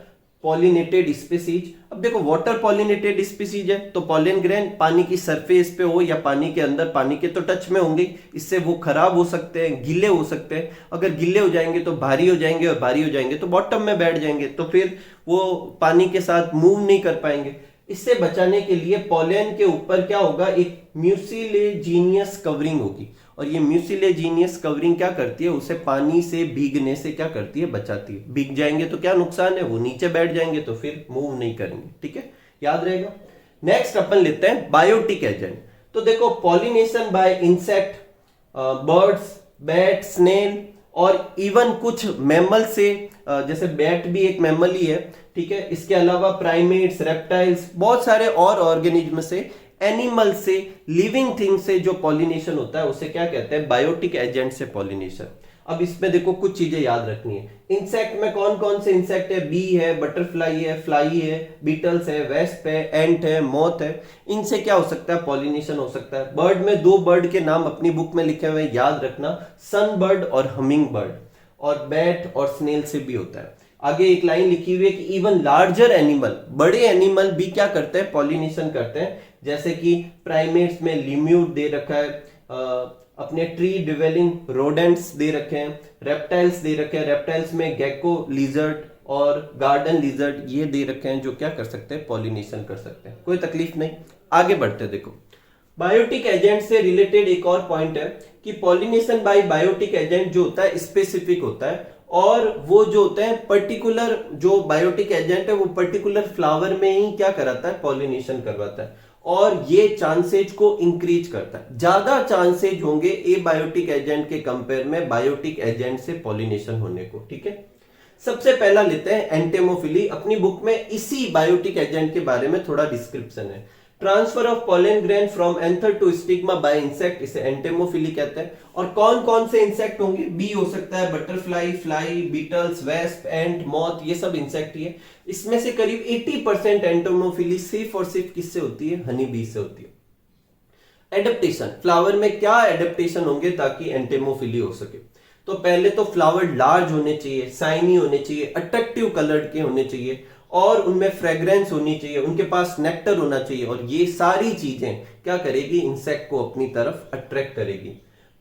[SPEAKER 1] pollinated species. अब देखो वाटर पॉलिनेटेड स्पीसीज है तो पॉलन ग्रेन पानी की सरफेस पे हो या पानी के अंदर, पानी के तो टच में होंगे, इससे वो खराब हो सकते हैं, गीले हो सकते हैं। अगर गीले हो जाएंगे तो भारी हो जाएंगे, और भारी हो जाएंगे तो बॉटम में बैठ जाएंगे, तो फिर वो पानी के साथ मूव नहीं कर पाएंगे। इससे बचाने के लिए पॉलन के ऊपर क्या होगा, एक म्यूसिलेजिनियस कवरिंग होगी, और ये म्यूसिलेजिनियस कवरिंग क्या करती है, उसे पानी से भीगने से क्या करती है, बचाती है। भीग जाएंगे तो क्या नुकसान है, वो नीचे बैठ जाएंगे तो फिर मूव नहीं करेंगे, ठीक है, याद रहेगा। नेक्स्ट अपन लेते हैं बायोटिक एजेंट। तो देखो pollination by insect, birds, bat, snail, और इवन कुछ मैमल से, जैसे बैट भी एक मैमल ही है, ठीक है। इसके अलावा प्राइमेट्स, रेप्टाइल्स, बहुत सारे और ऑर्गेनिज्म से, एनिमल से, लिविंग थिंग से जो पॉलिनेशन होता है उसे क्या कहते हैं, बायोटिक एजेंट से पॉलिनेशन। अब इसमें देखो कुछ चीजें याद रखनी है। इंसेक्ट में कौन कौन से इंसेक्ट है, बी है, बटरफ्लाई है, फ्लाई है, बीटल्स है, वेस्प है, एंट है, मॉथ है, इनसे क्या हो सकता है, पॉलिनेशन हो सकता है। बर्ड में दो बर्ड के नाम अपनी बुक में लिखे हुए हैं, याद रखना, सन बर्ड और हमिंग बर्ड, और बैट और स्नेल से भी होता है। आगे एक लाइन लिखी हुई है कि इवन लार्जर एनिमल, बड़े एनिमल भी क्या करते हैं, पॉलिनेशन करते हैं। जैसे कि प्राइमेट्स में लिम्यूट दे रखा है, अपने ट्री डिवेलिंग रोडेंट्स दे रखे हैं, रेप्टाइल्स दे रखे हैं, रेप्टाइल्स में गेको लिजर्ड और गार्डन लिजर्ड ये दे रखे हैं, जो क्या कर सकते हैं, पॉलिनेशन कर सकते हैं। कोई तकलीफ नहीं, आगे बढ़ते हैं। देखो बायोटिक एजेंट से रिलेटेड एक और पॉइंट है कि पॉलिनेशन बाय बायोटिक एजेंट जो होता है स्पेसिफिक होता है, और वो जो होता है पर्टिकुलर, जो बायोटिक एजेंट है वो पर्टिकुलर फ्लावर में ही क्या कराता है, पॉलिनेशन करवाता है, और ये चांसेज को इंक्रीज करता है। ज्यादा चांसेज होंगे ए बायोटिक एजेंट के कंपेयर में बायोटिक एजेंट से पॉलिनेशन होने को। ठीक है, सबसे पहला लेते हैं एंटेमोफिली। अपनी बुक में इसी बायोटिक एजेंट के बारे में थोड़ा डिस्क्रिप्शन है। Transfer of pollen grain from anther to stigma by insect, इसे एंटेमोफिली कहते हैं। और कौन कौन से इंसेक्ट होंगे, बी हो सकता है, बटरफ्लाई, फ्लाई, बीटल्स, वेस्प, एंट, मॉथ, ये सब इंसेक्ट ही है। इसमें से करीब 80% एंटेमोफिली सिर्फ और सिर्फ किससे होती है, हनी बी से होती है। एडेप्टेशन, फ्लावर में क्या एडेप्टेशन होंगे ताकि एंटेमोफिली हो सके? तो पहले तो फ्लावर लार्ज होने चाहिए, साइनी होने चाहिए, अट्रैक्टिव कलर्ड के होने चाहिए, और उनमें फ्रेग्रेंस होनी चाहिए, उनके पास नेक्टर होना चाहिए, और ये सारी चीजें क्या करेगी, इंसेक्ट को अपनी तरफ अट्रैक्ट करेगी।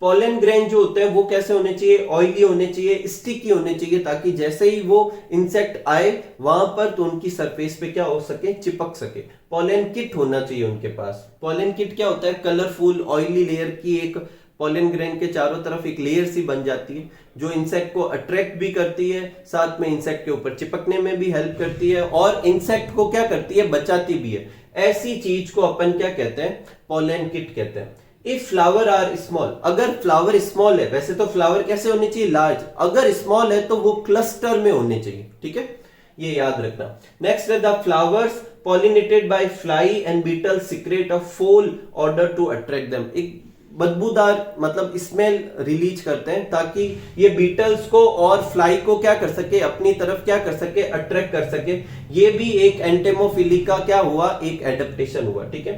[SPEAKER 1] पोलन ग्रेन जो होते हैं वो कैसे होने चाहिए, ऑयली होने चाहिए, स्टिकी होने चाहिए, ताकि जैसे ही वो इंसेक्ट आए वहां पर तो उनकी सरफेस पे क्या हो सके, चिपक सके। पोलन किट होना चाहिए उनके पास। पोलन किट क्या होता है, कलरफुल ऑयली लेयर की एक पोलन ग्रेन के चारों तरफ एक लेयर सी बन जाती है जो इंसेक्ट को अट्रैक्ट भी करती है, साथ में इंसेक्ट के ऊपर चिपकने में भी हेल्प करती है, और इंसेक्ट को क्या करती है, बचाती भी है। ऐसी चीज को अपन क्या कहते हैं, पोलन किट कहते हैं। इफ फ्लावर आर स्मॉल, अगर फ्लावर स्मॉल है, वैसे तो फ्लावर कैसे होने चाहिए, लार्ज, अगर स्मॉल है तो वो क्लस्टर में होने चाहिए। ठीक है, ये याद रखना। नेक्स्ट है the flowers pollinated by fly and beetle secrete a foul odor to attract them, एक बदबूदार मतलब स्मेल रिलीज करते हैं ताकि ये बीटल्स को और फ्लाई को क्या कर सके, अपनी तरफ क्या कर सके, अट्रैक्ट कर सके। ये भी एक एंटेमोफिली का क्या हुआ, एक एडेप्टेशन हुआ। ठीक है,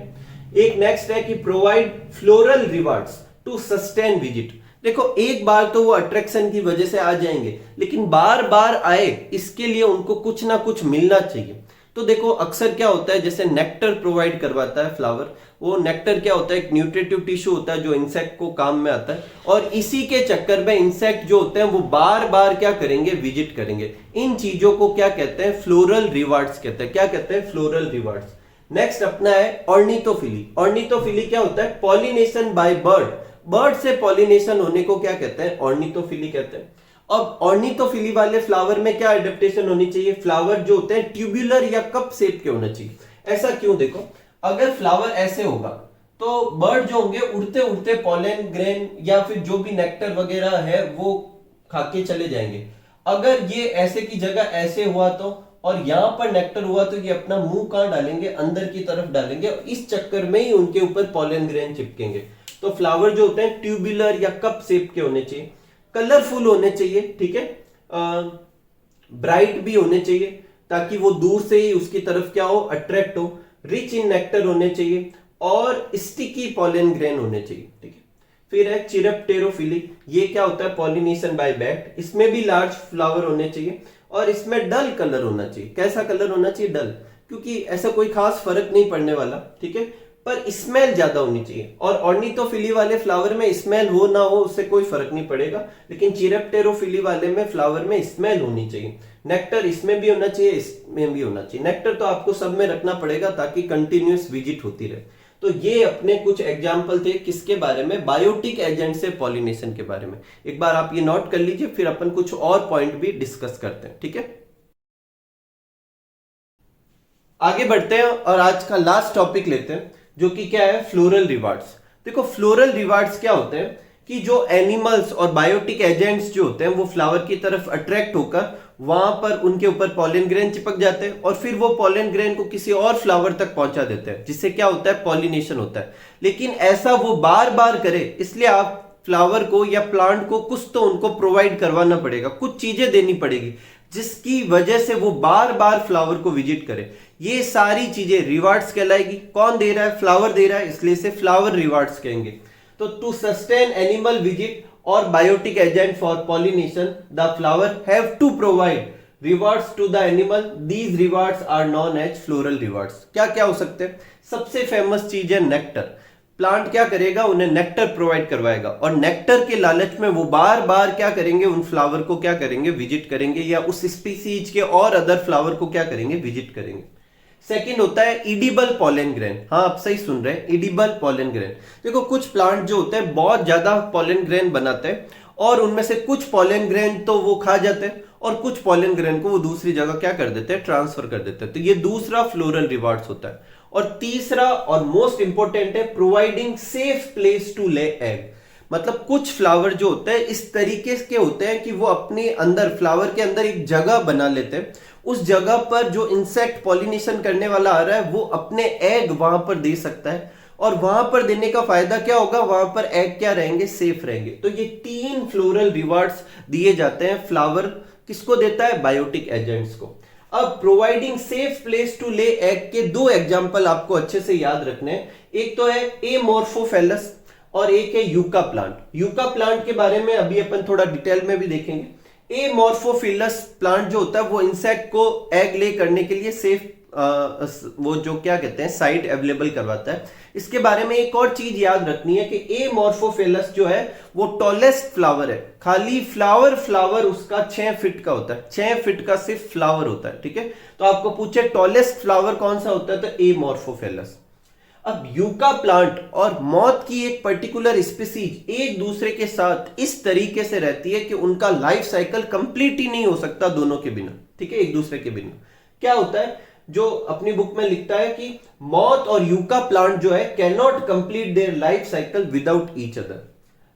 [SPEAKER 1] एक नेक्स्ट है कि provide floral rewards to sustain visit. देखो एक बार तो वो अट्रैक्शन की वजह से आ जाएंगे, लेकिन बार बार आए इसके लिए उनको कुछ ना कुछ मिलना चाहिए। तो देखो अक्सर क्या होता है, जैसे नेक्टर प्रोवाइड करवाता है फ्लावर, वो नेक्टर क्या होता है, एक न्यूट्रिटिव टिश्यू होता है जो इंसेक्ट को काम में आता है, और इसी के चक्कर में इंसेक्ट जो होते हैं वो बार बार क्या करेंगे, विजिट करेंगे। इन चीजों को क्या कहते हैं, फ्लोरल रिवार्ड्स कहते हैं। क्या कहते हैं, फ्लोरल रिवार्ड्स। नेक्स्ट अपना है ऑर्निथोफिली। ऑर्निथोफिली क्या होता है, पॉलिनेशन बाय बर्ड, बर्ड से पॉलिनेशन होने को क्या कहते हैं, ऑर्निथोफिली कहते हैं। अब ऑर्निथोफिली वाले फ्लावर में क्या एडेप्टेशन होनी चाहिए, फ्लावर जो होते हैं ट्यूबुलर या कप शेप के होना चाहिए। ऐसा क्यों, देखो अगर फ्लावर ऐसे होगा तो बर्ड जो होंगे उड़ते उड़ते पोलन ग्रेन या फिर जो भी नेक्टर वगैरह है वो खाके चले जाएंगे। अगर ये ऐसे की जगह ऐसे हुआ तो, और यहां पर नेक्टर हुआ तो ये अपना मुंह कहां डालेंगे, अंदर की तरफ डालेंगे, और इस चक्कर में ही उनके ऊपर पोलन ग्रेन चिपकेंगे। तो फ्लावर जो होते हैं ट्यूबुलर या कप शेप के होने चाहिए, कलरफुल होने चाहिए। ठीक है, ब्राइट भी होने चाहिए ताकि वो दूर से ही उसकी तरफ क्या हो, अट्रैक्ट हो। रिच इन नेक्टर होने चाहिए, और स्टिकी पोलन ग्रेन होने चाहिए। ठीक है, फिर है चिरप्टेरोफिली। ये क्या होता है, पॉलिनेशन बाय बैट। इसमें भी लार्ज फ्लावर होने चाहिए, और इसमें डल कलर होना चाहिए। कैसा कलर होना चाहिए, डल, क्योंकि ऐसा कोई खास फर्क नहीं पड़ने वाला। ठीक है, पर स्मेल ज्यादा होनी चाहिए। और ऑर्निथोफिली वाले फ्लावर में स्मेल हो ना हो उससे कोई फर्क नहीं पड़ेगा, लेकिन चिरप्टेरोफिली वाले में फ्लावर में स्मेल होनी चाहिए। नेक्टर इसमें भी होना चाहिए, इसमें भी होना चाहिए। नेक्टर तो आपको सब में रखना पड़ेगा ताकि कंटिन्यूअस विजिट होती रहे। तो ये अपने कुछ एग्जाम्पल थे किसके बारे में, बायोटिक एजेंट से पॉलिनेशन के बारे में। एक बार आप ये नोट कर लीजिए, फिर अपन कुछ और पॉइंट भी डिस्कस करते हैं। ठीक है, आगे बढ़ते हैं और आज का लास्ट टॉपिक लेते हैं जो कि क्या है, फ्लोरल रिवार्ड्स। देखो फ्लोरल रिवार्ड्स क्या होते हैं कि जो एनिमल्स और बायोटिक एजेंट्स जो होते हैं वो फ्लावर की तरफ अट्रैक्ट होकर वहां पर उनके ऊपर पोलन ग्रेन चिपक जाते हैं, और फिर वो पोलन ग्रेन को किसी और फ्लावर तक पहुंचा देते हैं, जिससे क्या होता है, पॉलिनेशन होता है। लेकिन ऐसा वो बार बार करे, इसलिए आप फ्लावर को या प्लांट को कुछ तो उनको प्रोवाइड करवाना पड़ेगा, कुछ चीजें देनी पड़ेगी जिसकी वजह से वो बार बार फ्लावर को विजिट करे। ये सारी चीजें रिवार्ड्स कहलाएगी। कौन दे रहा है, फ्लावर दे रहा है, इसलिए इसे फ्लावर रिवार्ड्स कहेंगे। तो टू सस्टेन एनिमल विजिट और biotic agent for pollination the flower have to provide rewards to the animal, these rewards are known as floral rewards. क्या क्या हो सकते हैं, सबसे फेमस चीज है नेक्टर। प्लांट क्या करेगा, उन्हें नेक्टर प्रोवाइड करवाएगा, और नेक्टर के लालच में वो बार बार क्या करेंगे, उन फ्लावर को क्या करेंगे, विजिट करेंगे, या उस स्पीसीज के और अदर फ्लावर को क्या करेंगे, विजिट करेंगे। सेकंड होता है इडिबल पॉलन ग्रेन। हाँ, आप सही सुन रहे हैं, इडिबल पॉलन ग्रेन। देखो कुछ प्लांट जो होते हैं बहुत ज्यादा पॉलन ग्रेन बनाते हैं और उनमें से कुछ पॉलन ग्रेन तो वो खा जाते हैं और कुछ पॉलन ग्रेन को वो दूसरी जगह क्या कर देते हैं, ट्रांसफर कर देते हैं। तो ये दूसरा फ्लोरल रिवार्ड्स होता है। और तीसरा और मोस्ट इंपॉर्टेंट है providing safe place to lay egg. मतलब कुछ फ्लावर जो होते हैं इस तरीके के होते हैं कि वो अपने अंदर फ्लावर के अंदर एक जगह बना लेते हैं। उस जगह पर जो इंसेक्ट पॉलिनेशन करने वाला आ रहा है वो अपने एग वहां पर दे सकता है और वहां पर देने का फायदा क्या होगा, वहां पर एग क्या रहेंगे, सेफ रहेंगे। तो ये 3 फ्लोरल रिवार्ड्स दिए जाते हैं फ्लावर किसको देता है, बायोटिक एजेंट्स को। अब providing safe place to lay egg के 2 एग्जांपल आपको अच्छे से याद रखने हैं। एक तो है एमोर्फोफेलस और एक है यूका प्लांट। यूका प्लांट के बारे में अभी अपन थोड़ा डिटेल में भी देखेंगे। एमोर्फोफिलस प्लांट जो होता है वो इंसेक्ट को एग ले करने के लिए सेफ वो जो क्या कहते हैं साइट अवेलेबल करवाता है। इसके बारे में एक और चीज याद रखनी है कि एमोर्फोफिलस जो है वो टॉलेस्ट फ्लावर है। खाली फ्लावर उसका 6 फीट का होता है, 6 फीट का सिर्फ फ्लावर होता है। ठीक है, तो आपको पूछे टॉलेस्ट फ्लावर कौन सा होता है तो एमोर्फोफिलस। अब यूका प्लांट और मॉथ की एक पर्टिकुलर स्पीसीज एक दूसरे के साथ इस तरीके से रहती है कि उनका लाइफ साइकिल कंप्लीट ही नहीं हो सकता दोनों के बिना। ठीक है, एक दूसरे के बिना क्या होता है, जो अपनी बुक में लिखता है कि मॉथ और यूका प्लांट जो है can not complete their life cycle without each other.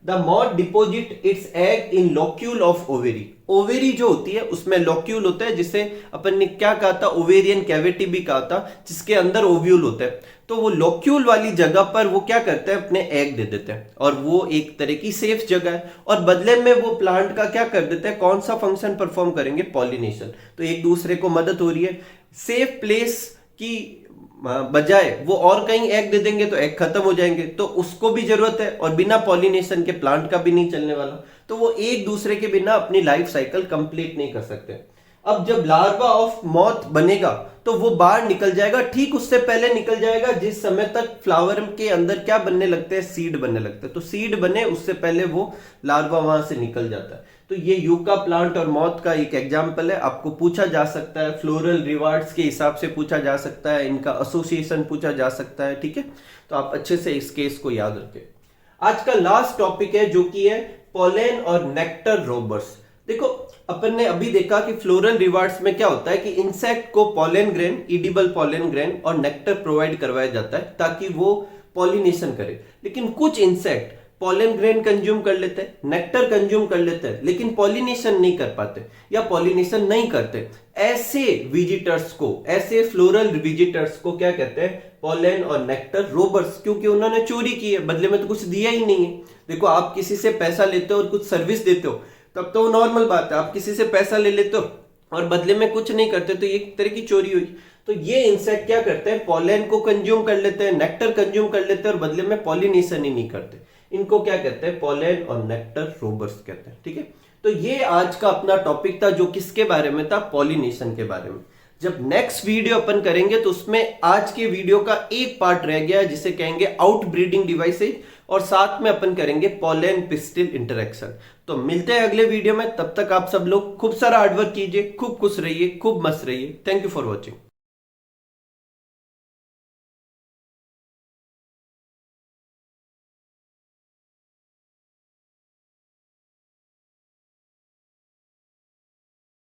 [SPEAKER 1] The moth deposit it's egg in locule of ovary. Ovary जो होती है उसमें लोक्यूल होता है, जिसे अपन ने क्या कहा था, ओवेरियन कैविटी भी कहा था, जिसके अंदर ओव्यूल होता है। तो वो लोक्यूल वाली जगह पर वो क्या करते हैं, अपने एग दे देते हैं और वो एक तरह की सेफ जगह है और बदले में वो प्लांट का क्या कर देते हैं, कौन सा फंक्शन परफॉर्म करेंगे, पॉलिनेशन। तो एक दूसरे को मदद हो रही है। सेफ प्लेस की बजाय वो और कहीं एग दे देंगे तो एग खत्म हो जाएंगे, तो उसको भी जरूरत है और बिना पॉलिनेशन के प्लांट का भी नहीं चलने वाला। तो वो एक दूसरे के बिना अपनी लाइफ साइकिल कंप्लीट नहीं कर सकते। अब जब लार्वा ऑफ मॉथ बनेगा तो वो बाहर निकल जाएगा, ठीक उससे पहले निकल जाएगा जिस समय तक फ्लावर के अंदर क्या बनने लगते हैं, सीड बनने लगते हैं। तो सीड बने उससे पहले वो लार्वा वहां से निकल जाता है। तो ये यूका प्लांट और मॉथ का एक एग्जाम्पल है। आपको पूछा जा सकता है, फ्लोरल रिवार्ड्स के हिसाब से पूछा जा सकता है, इनका एसोसिएशन पूछा जा सकता है। ठीक है, तो आप अच्छे से इस केस को याद रखें। आज का लास्ट टॉपिक है जो कि है पोलेन और नेक्टर रोबर्स। देखो अपन ने अभी देखा कि फ्लोरल रिवार्ड्स में क्या होता है कि इंसेक्ट को pollen grain, edible pollen grain और नेक्टर प्रोवाइड करवाया जाता है ताकि वो पॉलिनेशन करे। लेकिन कुछ इंसेक्ट पॉलन ग्रेन कंज्यूम कर लेते हैं, नेक्टर कंज्यूम कर लेते हैं, लेकिन पॉलिनेशन नहीं कर पाते या पॉलिनेशन नहीं करते। ऐसे विजिटर्स को, ऐसे फ्लोरल विजिटर्स को क्या कहते हैं, पॉलन और नेक्टर रोबर्स, क्योंकि उन्होंने चोरी की है, बदले में तो कुछ दिया ही नहीं है। देखो आप किसी से पैसा लेते हो और कुछ सर्विस देते हो तब तो नॉर्मल बात है। आप किसी से पैसा ले लेते हो और बदले में कुछ नहीं करते तो ये एक तरह की चोरी हुई। तो ये इंसेक्ट क्या करते हैं, पॉलन को कंज्यूम कर लेते हैं, नेक्टर कंज्यूम कर लेते हैं और बदले में पॉलिनेशन ही नहीं करते। इनको क्या कहते हैं, पॉलन और नेक्टर रोबर्स कहते हैं। ठीक है, तो ये आज का अपना टॉपिक था जो किसके बारे में था, पॉलिनेशन के बारे में। जब नेक्स्ट वीडियो अपन करेंगे तो उसमें आज के वीडियो का एक पार्ट रह गया है जिसे कहेंगे आउट ब्रीडिंग डिवाइसेज, और साथ में अपन करेंगे पॉलन पिस्टिल इंटरेक्शन। तो मिलते हैं अगले वीडियो में, तब तक आप सब लोग खूब सारा हार्डवर्क कीजिए, खूब खुश रहिए, खूब मस्त रहिए। Thank you for watching.